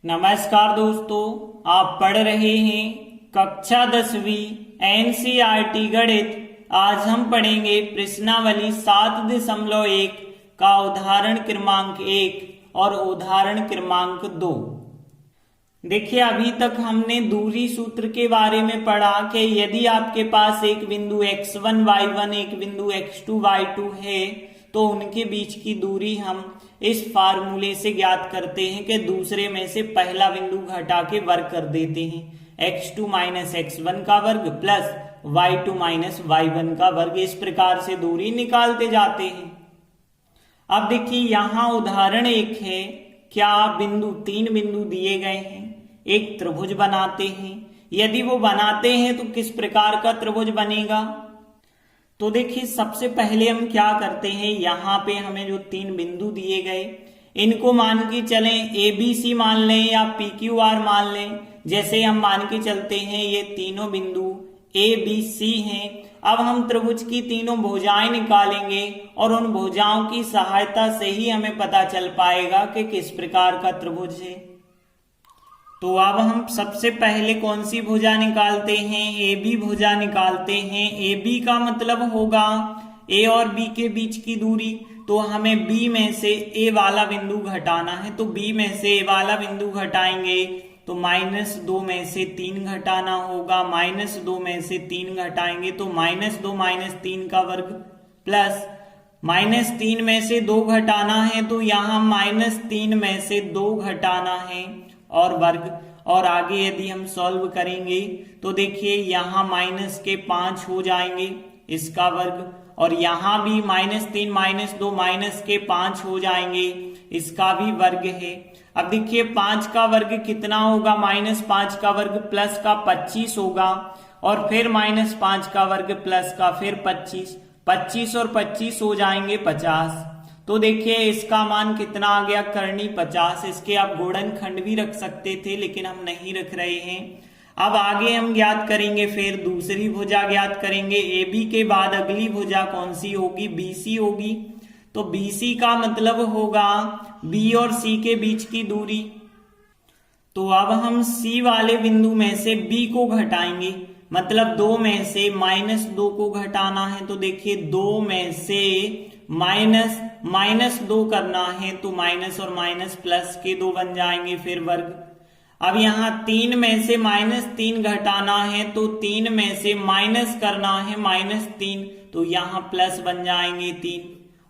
नमस्कार दोस्तों, आप पढ़ रहे हैं कक्षा 10वीं एनसीईआरटी गणित। आज हम पढ़ेंगे प्रश्नावली 7.1 का उदाहरण क्रमांक 1 और उदाहरण क्रमांक 2। देखिए, अभी तक हमने दूरी सूत्र के बारे में पढ़ा कि यदि आपके पास एक बिंदु x1 y1 एक बिंदु x2 y2 है तो उनके बीच की दूरी हम इस फार्मूले से ज्ञात करते हैं कि दूसरे में से पहला बिंदु घटा के वर्ग कर देते हैं। x2 माइनस x1 का वर्ग प्लस y2 माइनस y1 का वर्ग, इस प्रकार से दूरी निकालते जाते हैं। अब देखिए, यहां उदाहरण एक है। क्या तीन बिंदु दिए गए हैं, एक त्रिभुज बनाते हैं। यदि वो बनाते हैं तो किस प्रकार का त्रिभुज बनेगा? तो देखिए, सबसे पहले हम क्या करते हैं, यहाँ पे हमें जो तीन बिंदु दिए गए इनको मान के चलें, ABC मान लें या PQR मान लें। जैसे हम मान के चलते हैं ये तीनों बिंदु ABC हैं। अब हम त्रिभुज की तीनों भुजाएं निकालेंगे और उन भुजाओं की सहायता से ही हमें पता चल पाएगा कि किस प्रकार का त्रिभुज है। तो अब हम सबसे पहले कौन सी भुजा निकालते हैं? AB भुजा निकालते हैं। AB का मतलब होगा A और B के बीच की दूरी। तो हमें B में से A वाला बिंदु घटाना है, तो B में से A वाला बिंदु घटाएंगे तो -2 में से 3 घटाना होगा। -2 में से 3 घटाएंगे तो -2 - 3 का वर्ग प्लस -3 में से 2 घटाना है तो यहाँ -3 में से 2 घटाना है और वर्ग। और आगे यदि हम सॉल्व करेंगे तो देखिए, यहाँ माइनस के 5 हो जाएंगे, इसका वर्ग। और यहाँ भी -3 - 2 माइनस के 5 हो जाएंगे, इसका भी वर्ग है। अब देखिए, 5 का वर्ग कितना होगा? -5 का वर्ग प्लस का 25 होगा। और फिर -5 का वर्ग प्लस का फिर 25, 25 और 25 हो जाएंगे 50। तो देखिए, इसका मान कितना आ गया? करनी 50। इसके आप गुणनखंड भी रख सकते थे, लेकिन हम नहीं रख रहे हैं। अब आगे हम ज्ञात करेंगे, फिर दूसरी भुजा ज्ञात करेंगे। AB के बाद अगली भुजा कौन सी होगी? BC होगी। तो BC का मतलब होगा B और C के बीच की दूरी। तो अब हम C वाले बिंदु में से B को घटाएंगे, मतलब 2 में से -2 को घटाना है। तो देखिए, 2 में से -2 करना है तो माइनस और माइनस प्लस के 2 बन जाएंगे, फिर वर्ग। अब यहाँ 3 में से -3 घटाना है तो 3 में से माइनस करना है -3, तो यहाँ प्लस बन जाएंगे 3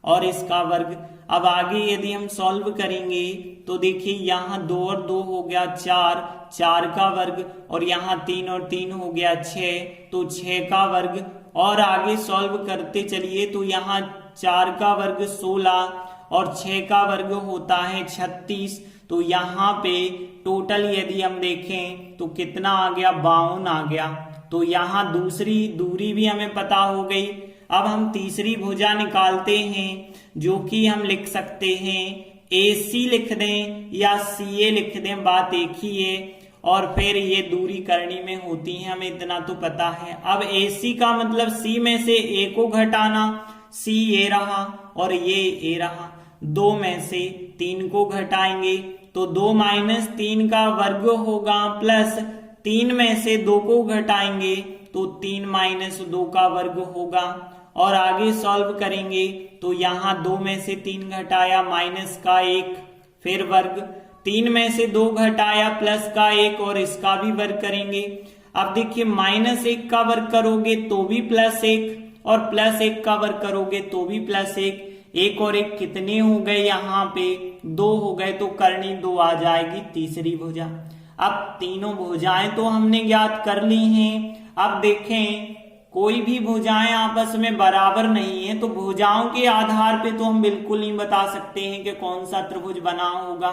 और इसका वर्ग। अब आगे यदि हम सॉल्व करेंगे तो देखिए, यहाँ 2 और 2 हो गया 4, 4 का वर्ग। और यहाँ 3 और 3 हो गया 6, तो 6 का वर्ग। और आगे सॉल्व करते चलिए तो यहाँ 4 का वर्ग 16 और 6 का वर्ग होता है 36। तो यहाँ पे टोटल यदि हम देखें तो कितना आ गया? 52 आ गया। तो यहाँ दूसरी दूरी भी हमें पता हो गई। अब हम तीसरी भुजा निकालते हैं, जो कि हम लिख सकते हैं AC लिख दें या CA लिख दें, बात एक ही है। और फिर ये दूरी करनी में होती है, हमें इतना तो पता है। अब AC का मतलब C में से A को घटाना, C ये रहा और ये A रहा। 2 में से 3 को घटाएंगे तो 2 - 3 का वर्ग होगा, प्लस 3 में से 2 को घटाएंगे तो 3 - 2 का वर्ग होगा। और आगे सॉल्व करेंगे तो यहाँ 2 में से 3 घटाया माइनस का 1, फिर वर्ग। 3 में से 2 घटाया प्लस का 1 और इसका भी वर्ग करेंगे। अब देखिए, -1 का वर्ग करोगे तो भी +1 और +1 का वर्ग करोगे तो भी +1। 1 और 1 कितने हो गए? यहाँ पे 2 हो गए, तो करनी 2 आ जाएगी तीसरी भुजा। अब तीनों भुजाएं तो हमने ज्ञात कर ली हैं। अब देखें, कोई भी भुजाएं आपस में बराबर नहीं है, तो भुजाओं के आधार पे तो हम बिल्कुल नहीं बता सकते हैं कि कौन सा त्रिभुज बना होगा।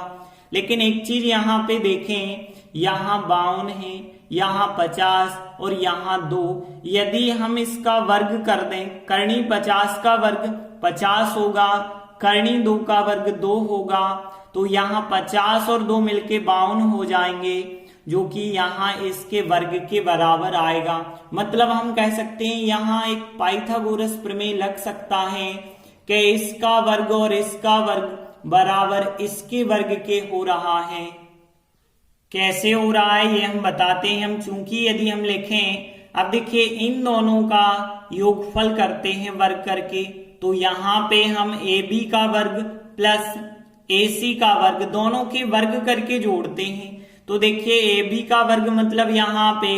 लेकिन एक चीज यहाँ पे देखें, यहाँ 52 है, यहाँ 50 और यहाँ 2। यदि हम इसका वर्ग कर दें, करनी 50 का वर्ग 50 होगा, करनी 2 का वर्ग 2 होगा, तो यहाँ 50 और 2 मिलके 52 हो जाएंगे, जो कि यहाँ इसके वर्ग के बराबर आएगा। मतलब हम कह सकते हैं यहाँ एक पाइथागोरस प्रमेय लग सकता है कि इसका वर्ग और इसका वर्ग बराबर इसके वर्ग के हो रहा है। कैसे हो रहा है ये हम बताते हैं। हम चूंकि यदि हम लिखें, अब देखिए इन दोनों का योगफल करते हैं वर्ग करके, तो यहाँ पे हम ए बी का वर्ग प्लस ए सी का वर्ग दोनों के वर्ग करके जोड़ते हैं। तो देखिए ए बी का वर्ग मतलब यहाँ पे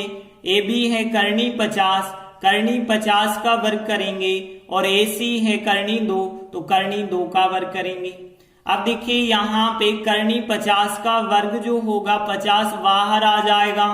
ए बी है करनी 50, करनी 50 का वर्ग करेंगे, और ए सी है करनी 2, तो करनी 2 का वर्ग करेंगे। अब देखिए यहाँ पे करनी 50 का वर्ग जो होगा 50 बाहर आ जाएगा,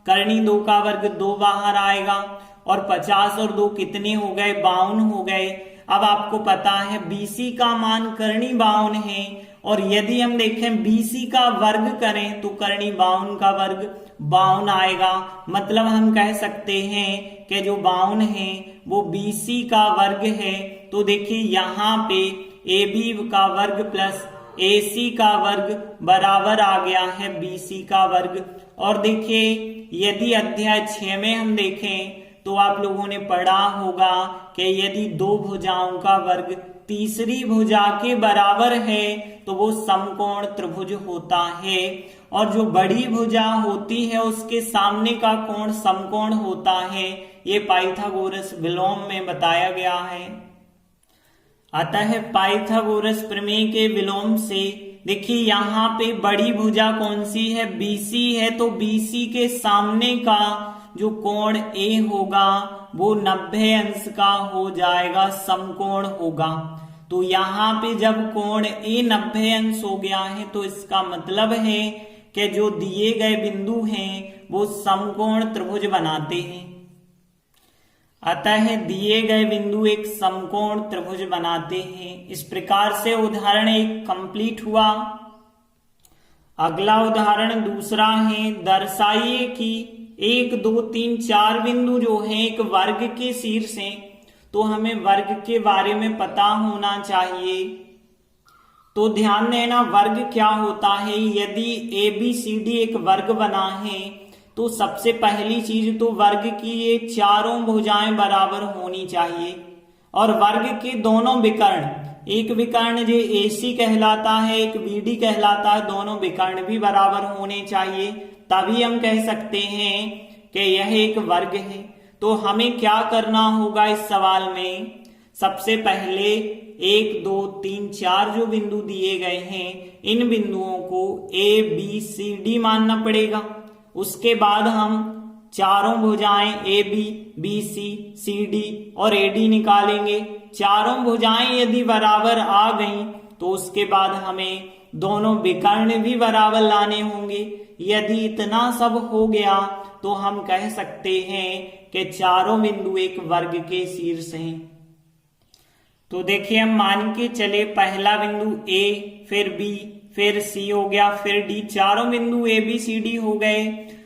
करनी 2 का वर्ग 2 बाहर आएगा, और 50 और 2 कितने हो गए, 52 हो गए। अब आपको पता है बीसी का मान करनी 52 है, और यदि हम देखें बीसी का वर्ग करें तो करनी 52 का वर्ग 52 आएगा। मतलब हम कह सकते हैं कि जो 52 है वो बीसी का वर्ग है। तो देखिए यहाँ पे ए बी का वर्ग प्लस ए सी का वर्ग बराबर आ गया है बीसी का वर्ग। और देखिए यदि अध्याय 6 में हम देखें तो आप लोगों ने पढ़ा होगा कि यदि दो भुजाओं का वर्ग तीसरी भुजा के बराबर है तो वो समकोण त्रिभुज होता है, और जो बड़ी भुजा होती है उसके सामने का कोण समकोण होता है। ये पाइथागोरस विलोम में बताया गया है। अतः पाइथागोरस प्रमेय के विलोम से देखिए यहाँ पे बड़ी भुजा कौन सी है, बीसी है, तो बीसी के सामने का जो कोण ए होगा वो 90 अंश का हो जाएगा, समकोण होगा। तो यहाँ पे जब कोण ए 90 अंश हो गया है तो इसका मतलब है कि जो दिए गए बिंदु हैं वो समकोण त्रिभुज बनाते हैं। अतः दिए गए बिंदु एक समकोण त्रिभुज बनाते हैं। इस प्रकार से उदाहरण 1 कंप्लीट हुआ। अगला उदाहरण दूसरा है, दर्शाइए कि 1 2 3 4 बिंदु जो हैं एक वर्ग के शीर्ष हैं। तो हमें वर्ग के बारे में पता होना चाहिए। तो ध्यान देना वर्ग क्या होता है। यदि ए बी सी डी एक वर्ग बना है तो सबसे पहली चीज तो वर्ग की ये चारों भुजाएं बराबर होनी चाहिए, और वर्ग के दोनों विकर्ण, एक विकर्ण जो AC कहलाता है एक BD कहलाता है, दोनों विकर्ण भी बराबर होने चाहिए, तभी हम कह सकते हैं कि यह एक वर्ग है। तो हमें क्या करना होगा इस सवाल में, सबसे पहले 1 2 3 4 जो बिंदु दिए गए हैं इन बिंदुओं को A B C D मानना पड़ेगा। उसके बाद हम चारों भुजाएं AB BC CD और AD निकालेंगे। चारों भुजाएं यदि बराबर आ गईं तो उसके बाद हमें दोनों विकर्ण भी बराबर लाने होंगे। यदि इतना सब हो गया तो हम कह सकते हैं कि चारों बिंदु एक वर्ग के शीर्ष हैं। तो देखिए हम मान के चले पहला बिंदु A, फिर B, फिर C हो गया, फिर D, चारों बिंदु A B C D हो गए।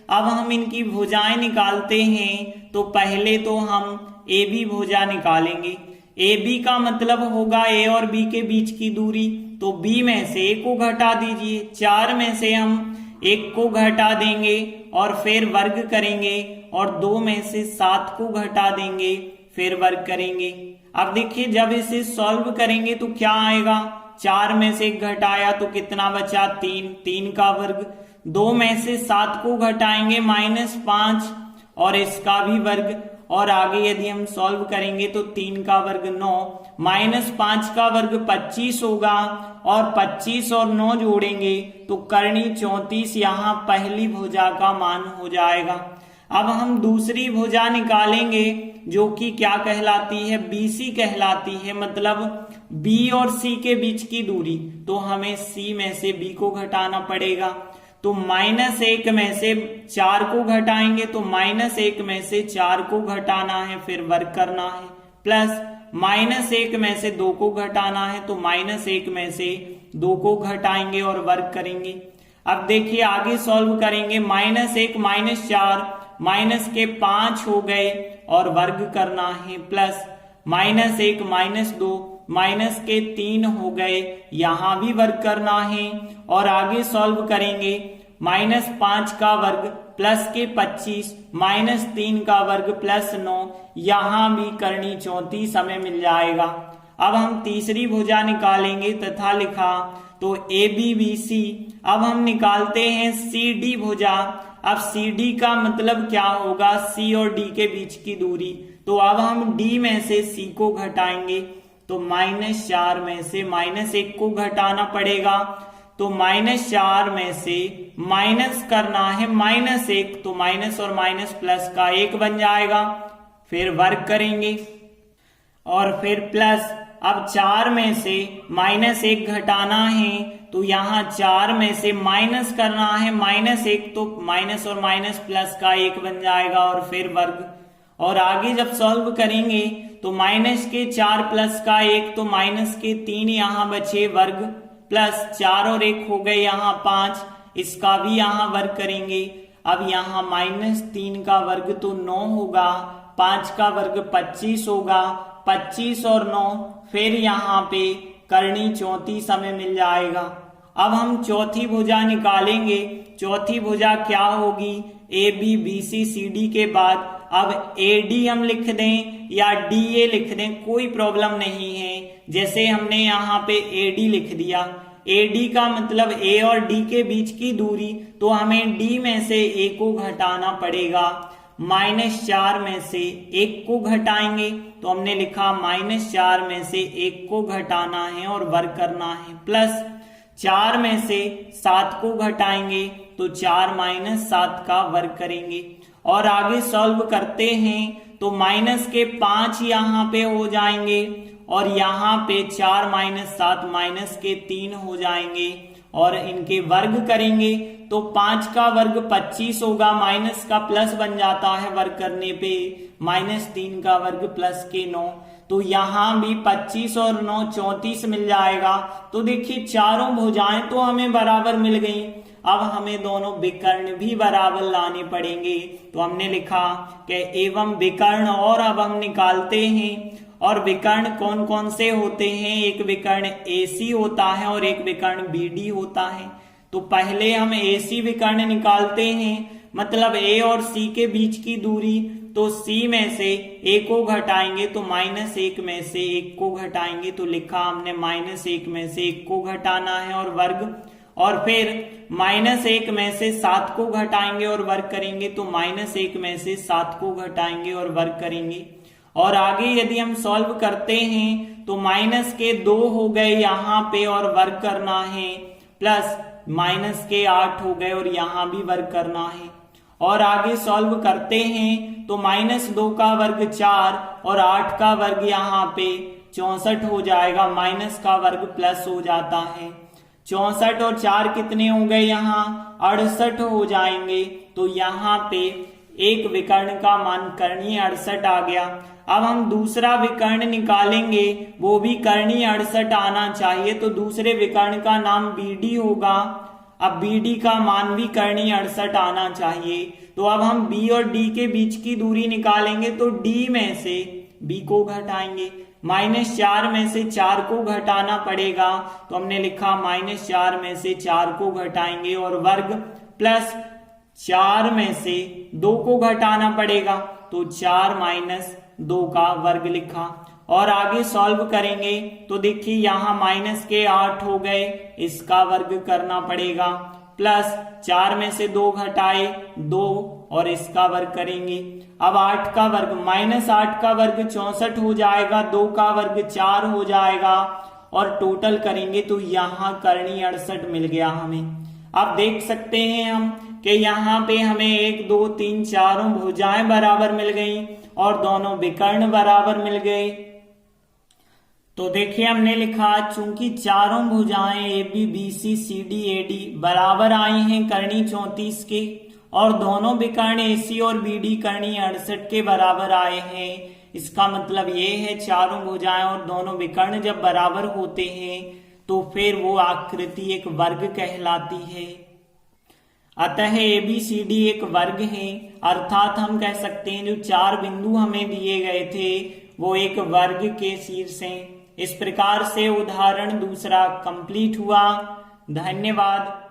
अब हम इनकी भुजाएं निकालते हैं। तो पहले तो हम AB भुजा निकालेंगे। AB का मतलब होगा A और B के बीच की दूरी, तो B में से A को घटा दीजिए, 4 में से हम 1 को घटा देंगे और फिर वर्ग करेंगे, और 2 में से 7 को घटा देंगे फिर वर्ग करेंगे। अब देखिए जब इसे सॉल्व करेंगे तो क्या आएगा, 4 में से 1 घटाया तो कितना बचा, 3 का वर्ग, 2 में से 7 को घटाएंगे -5 और इसका भी वर्ग, और आगे यदि हम सॉल्व करेंगे तो 3 का वर्ग 9, -5 का वर्ग 25 होगा, और 25 और 9 जोड़ेंगे तो करनी 34 यहाँ पहली भुजा का मान हो जाएगा। अब हम दूसरी भुजा निकालेंगे जो कि क्या कहलाती है, BC कहलाती है, मतलब B और C के बीच की दूरी। तो हमें C में से B को घटाना पड़ेगा, तो -1 में से 4 को घटाएंगे तो -1 में से 4 को घटाना है फिर वर्ग करना है, प्लस -1 में से 2 को घटाना है तो -1 में से 2 को घटाएंगे और वर्ग करेंगे। अब देखिए आगे सॉल्व करेंगे, -1 -4 माइनस के 5 हो गए और वर्ग करना है, प्लस -1 -2 माइनस के 3 हो गए, यहां भी वर्ग करना है, और आगे सॉल्व करेंगे -5 का वर्ग प्लस के 25 -3 का वर्ग प्लस 9, यहां भी करनी 34 हमें मिल जाएगा। अब हम तीसरी भुजा निकालेंगे तथा लिखा तो ABBC। अब हम निकालते हैं CD भुजा। अब CD का मतलब क्या होगा, C और D के बीच की दूरी। तो अब हम D में से C को घटाएंगे, तो -4 में से -1 को घटाना पड़ेगा। तो -4 में से माइनस करना है -1, तो माइनस और माइनस प्लस का 1 बन जाएगा। फिर वर्ग करेंगे और फिर प्लस। अब 4 में से -1 घटाना है, तो यहाँ 4 में से माइनस करना है -1, तो माइनस और माइनस प्लस का 1 बन जाएगा और फिर वर्ग। और आगे जब सॉल्व करेंगे तो -4 प्लस का 1, तो -3 यहाँ बचे वर्ग, प्लस 4 और 1 हो गए यहाँ 5, इसका भी यहाँ वर्ग करेंगे। अब यहाँ -3 का वर्ग तो 9 होगा, 5 का वर्ग 25 होगा, 25 और 9, फिर यहाँ पे करनी 34 हमें मिल जाएगा। अब हम चौथी भुजा निकालेंगे। चौथी भुजा क्या होगी, ABBCCD के बाद अब AD हम लिख दें या DA लिख दें, कोई प्रॉब्लम नहीं है। जैसे हमने यहाँ पे AD लिख दिया, AD का मतलब A और D के बीच की दूरी, तो हमें D में से A को घटाना पड़ेगा। -4 में से 1 को घटाएंगे, तो हमने लिखा -4 में से 1 को घटाना है और वर्ग करना है, प्लस 4 में से 7 को घटाएंगे, तो 4 - 7 का वर्ग करेंगे। और आगे सॉल्व करते हैं तो माइनस के 5 यहाँ पे हो जाएंगे और यहाँ पे 4 - 7 माइनस के 3 हो जाएंगे और इनके वर्ग करेंगे तो 5 का वर्ग 25 होगा, माइनस का प्लस बन जाता है वर्ग करने पे, -3 का वर्ग प्लस के 9, तो यहाँ भी 25 और 9 34 मिल जाएगा। तो देखिए चारों भुजाएं तो हमें बराबर मिल गई। अब हमें दोनों विकर्ण भी बराबर लाने पड़ेंगे, तो हमने लिखा कि एवं विकर्ण। और अब हम निकालते हैं। और विकर्ण कौन कौन से होते हैं, एक विकर्ण AC होता है और एक विकर्ण BD होता है। तो पहले हम AC विकर्ण निकालते हैं, मतलब A और C के बीच की दूरी। तो C में से A को घटाएंगे तो -1 में से 1 को घटाएंगे, तो लिखा हमने -1 में से 1 को घटाना है और वर्ग। और फिर -1 में से 7 को घटाएंगे और वर्ग करेंगे, तो -1 में से 7 को घटाएंगे और वर्ग करेंगे। और आगे यदि हम सॉल्व करते हैं तो माइनस के 2 हो गए यहाँ पे और वर्ग करना है, प्लस -8 हो गए और यहाँ भी वर्ग करना है। और आगे सॉल्व करते हैं तो -2 का वर्ग 4 और 8 का वर्ग यहाँ पे 64 हो जाएगा, माइनस का वर्ग प्लस हो जाता है। 64 और 4 कितने हो गए, यहाँ 68 हो जाएंगे। तो यहाँ पे एक विकर्ण का मान करणीय 68 आ गया। अब हम दूसरा विकर्ण निकालेंगे, वो भी करणीय 68 आना चाहिए, तो दूसरे विकर्ण का नाम BD होगा। अब BD का मान भी करणीय 68 आना चाहिए। तो अब हम B और D के बीच की दूरी निकालेंगे, तो D में से B को घटाएंगे, -4 में से 4 को घटाना पड़ेगा, तो हमने लिखा -4 में से 4 को घटाएंगे और वर्ग, प्लस 4 में से 2 को घटाना पड़ेगा, तो 4 - 2 का वर्ग लिखा। और आगे सॉल्व करेंगे तो देखिए यहाँ -8 हो गए, इसका वर्ग करना पड़ेगा, प्लस 4 में से 2 घटाए 2 और इसका वर्ग करेंगे। अब 8 का वर्ग -8 का वर्ग 64 हो जाएगा, 2 का वर्ग 4 हो जाएगा और टोटल करेंगे तो यहाँ करणीय 68 मिल गया हमें। अब देख सकते हैं हम कि यहाँ पे हमें 1 2 3 चारों भुजाएं बराबर मिल गई और दोनों विकर्ण बराबर मिल गए। तो देखिए हमने लिखा चूंकि चारों भुजाएं ABBCCD AD बराबर आई हैं करणीय 34 के और दोनों विकर्ण AC और BD करणीय 68 के बराबर आए हैं, इसका मतलब ये है चारों भुजाएं और दोनों विकर्ण जब बराबर होते हैं तो फिर वो आकृति एक वर्ग कहलाती है। अतः ABCD एक वर्ग है, अर्थात हम कह सकते हैं जो 4 बिंदु हमें दिए गए थे वो एक वर्ग के शीर्ष हैं। इस प्रकार से उदाहरण दूसरा कंप्लीट हुआ। धन्यवाद।